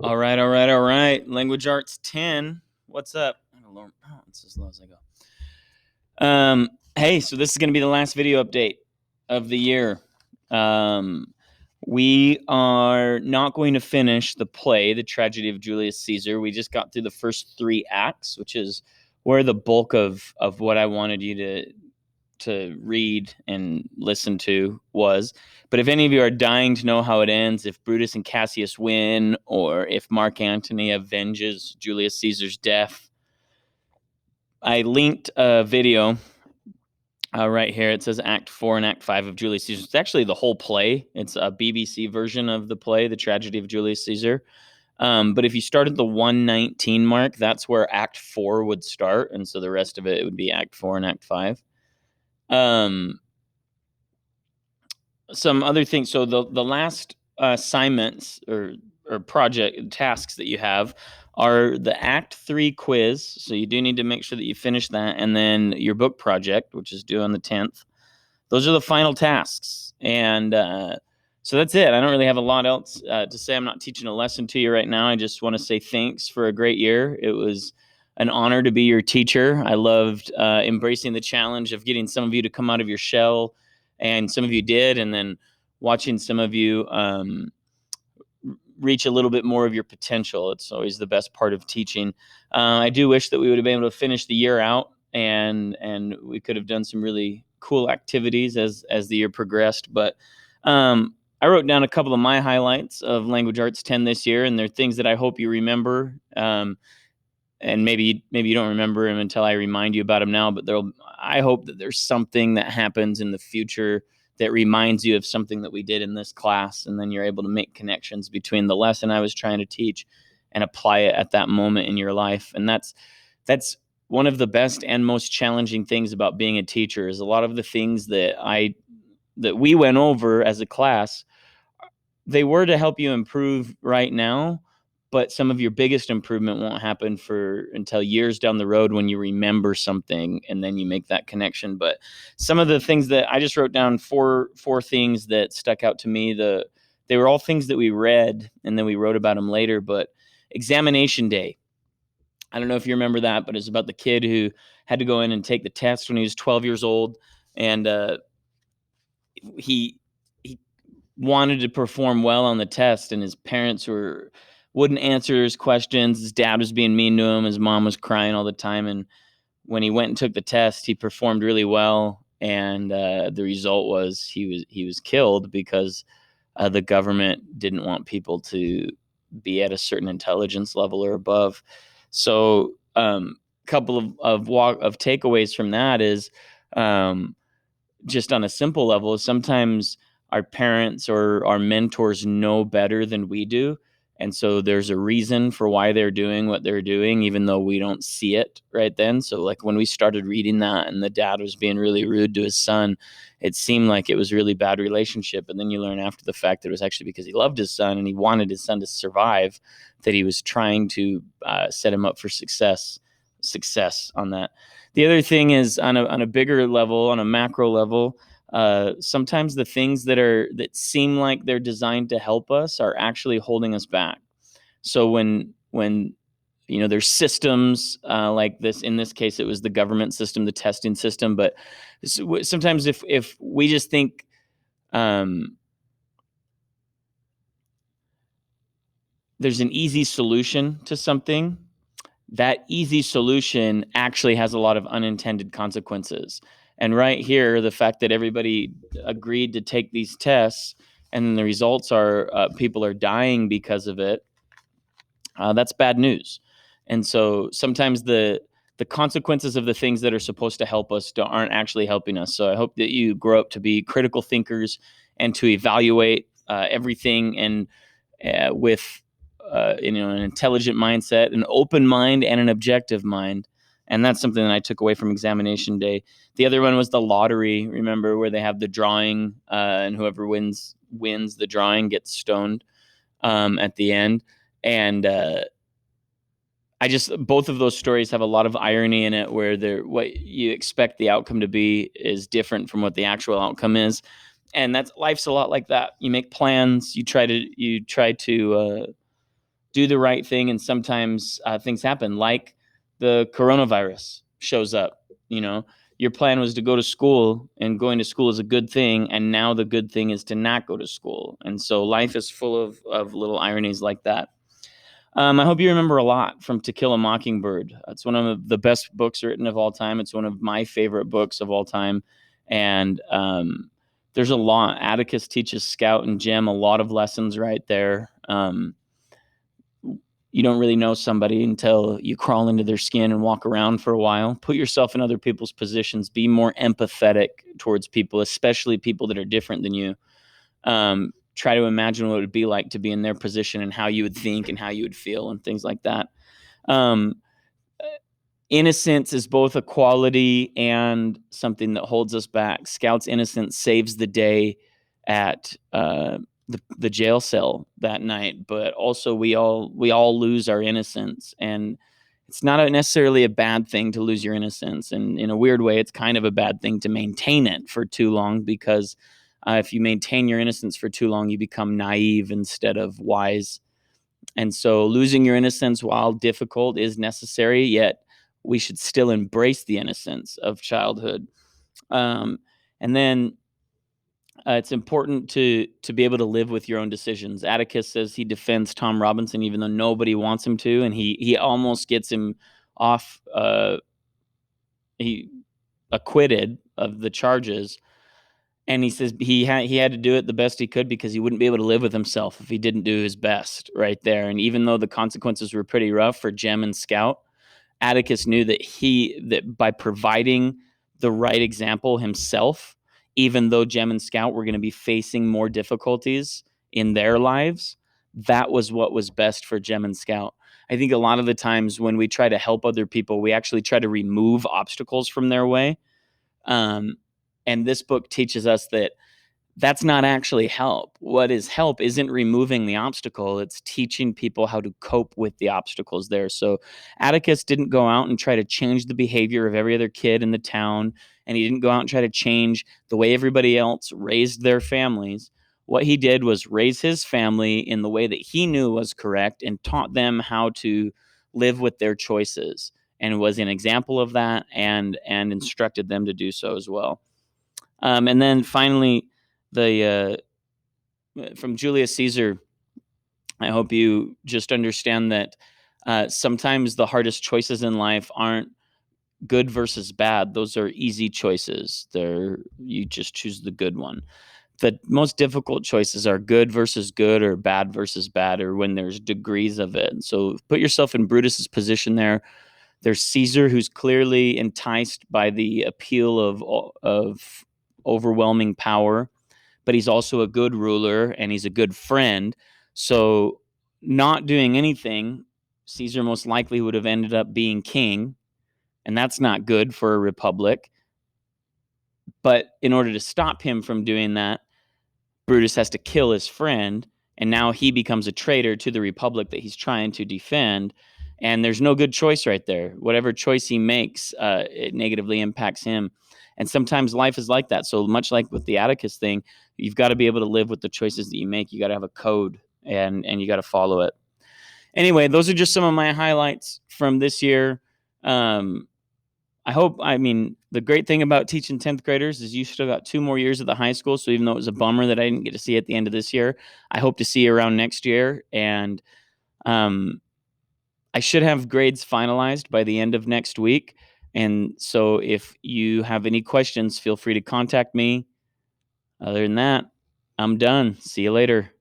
All right, all right, all right. Language Arts 10. What's up? Oh, it's as low as I go. Hey, so this is going to be the last video update of the year. We are not going to finish the play, The Tragedy of Julius Caesar. We just got through the first 3 acts, which is where the bulk of what I wanted you to read and listen to was. But if any of you are dying to know how it ends, if Brutus and Cassius win, or if Mark Antony avenges Julius Caesar's death, I linked a video right here. It says Act 4 and Act 5 of Julius Caesar. It's actually the whole play. It's a BBC version of the play, The Tragedy of Julius Caesar. But if you start at the 119 mark, that's where Act 4 would start. And so the rest of it would be Act 4 and Act 5. Some other things. So the last assignments or project tasks that you have are the Act 3 quiz. So you do need to make sure that you finish that, and then your book project, which is due on the 10th. Those are the final tasks, and so that's it. I don't really have a lot else to say. I'm not teaching a lesson to you right now. I just want to say thanks for a great year. It was an honor to be your teacher. I loved embracing the challenge of getting some of you to come out of your shell, and some of you did, and then watching some of you reach a little bit more of your potential. It's always the best part of teaching. I do wish that we would have been able to finish the year out, and we could have done some really cool activities as the year progressed. But I wrote down a couple of my highlights of Language Arts 10 this year, and they're things that I hope you remember. And maybe you don't remember them until I remind you about them now. But I hope that there's something that happens in the future that reminds you of something that we did in this class, and then you're able to make connections between the lesson I was trying to teach and apply it at that moment in your life. And that's one of the best and most challenging things about being a teacher is a lot of the things that we went over as a class, they were to help you improve right now, but some of your biggest improvement won't happen until years down the road when you remember something and then you make that connection. But some of the things that I just wrote down, four things that stuck out to me, they were all things that we read and then we wrote about them later. But examination day, I don't know if you remember that, but it's about the kid who had to go in and take the test when he was 12 years old, and he wanted to perform well on the test, and his parents wouldn't answer his questions. His dad was being mean to him. His mom was crying all the time. And when he went and took the test, he performed really well. And the result was he was killed because the government didn't want people to be at a certain intelligence level or above. So couple of takeaways from that is just on a simple level, sometimes our parents or our mentors know better than we do. And so there's a reason for why they're doing what they're doing, even though we don't see it right then. So like when we started reading that and the dad was being really rude to his son, it seemed like it was a really bad relationship. And then you learn after the fact that it was actually because he loved his son and he wanted his son to survive, that he was trying to set him up for success on that. The other thing is on a bigger level, on a macro level, sometimes the things that seem like they're designed to help us are actually holding us back. So when there's systems like this, in this case, it was the government system, the testing system. But sometimes if we just think there's an easy solution to something, that easy solution actually has a lot of unintended consequences. And right here, the fact that everybody agreed to take these tests and then the results are people are dying because of it, that's bad news. And so sometimes the consequences of the things that are supposed to help us aren't actually helping us. So I hope that you grow up to be critical thinkers and to evaluate everything and with an intelligent mindset, an open mind, and an objective mind. And that's something that I took away from examination day. The other one was the lottery. Remember, where they have the drawing, and whoever wins the drawing gets stoned at the end. And both of those stories have a lot of irony in it, where what you expect the outcome to be is different from what the actual outcome is. And life's a lot like that. You make plans. You try to do the right thing, and sometimes things happen, like the coronavirus shows up. Your plan was to go to school, and going to school is a good thing, and now the good thing is to not go to school. And so life is full of little ironies like that. I hope you remember a lot from To Kill a Mockingbird. It's one of the best books written of all time. It's one of my favorite books of all time. And there's a lot. Atticus teaches Scout and Jem a lot of lessons right there. You don't really know somebody until you crawl into their skin and walk around for a while. Put yourself in other people's positions. Be more empathetic towards people, especially people that are different than you. Try to imagine what it would be like to be in their position and how you would think and how you would feel and things like that. Innocence is both a quality and something that holds us back. Scout's innocence saves the day at the jail cell that night, but also we all lose our innocence, and it's not necessarily a bad thing to lose your innocence. And in a weird way, it's kind of a bad thing to maintain it for too long, because if you maintain your innocence for too long, you become naive instead of wise. And so losing your innocence, while difficult, is necessary, yet we should still embrace the innocence of childhood. And then it's important to be able to live with your own decisions. Atticus says he defends Tom Robinson even though nobody wants him to, and he almost gets him off. He acquitted of the charges, and he says he had to do it the best he could because he wouldn't be able to live with himself if he didn't do his best right there. And even though the consequences were pretty rough for Jem and Scout, Atticus knew that by providing the right example himself, even though Jem and Scout were going to be facing more difficulties in their lives, that was what was best for Jem and Scout. I think a lot of the times when we try to help other people, we actually try to remove obstacles from their way. And this book teaches us that that's not actually help. What is help isn't removing the obstacle. It's teaching people how to cope with the obstacles there. So Atticus didn't go out and try to change the behavior of every other kid in the town. And he didn't go out and try to change the way everybody else raised their families. What he did was raise his family in the way that he knew was correct and taught them how to live with their choices, and was an example of that, and instructed them to do so as well. And then finally, from Julius Caesar, I hope you just understand that sometimes the hardest choices in life aren't good versus bad. Those are easy choices. You just choose the good one. The most difficult choices are good versus good, or bad versus bad, or when there's degrees of it. So put yourself in Brutus's position there. There's Caesar, who's clearly enticed by the appeal of overwhelming power, but he's also a good ruler and he's a good friend. So not doing anything, Caesar most likely would have ended up being king, and that's not good for a republic. But in order to stop him from doing that, Brutus has to kill his friend, and now he becomes a traitor to the republic that he's trying to defend. And there's no good choice right there. Whatever choice he makes, it negatively impacts him. And sometimes life is like that. So much like with the Atticus thing, you've got to be able to live with the choices that you make. You got to have a code, and you got to follow it. Anyway, those are just some of my highlights from this year. The great thing about teaching 10th graders is you still got 2 more years of the high school. So even though it was a bummer that I didn't get to see at the end of this year, I hope to see you around next year. And I should have grades finalized by the end of next week. And so if you have any questions, feel free to contact me. Other than that, I'm done. See you later.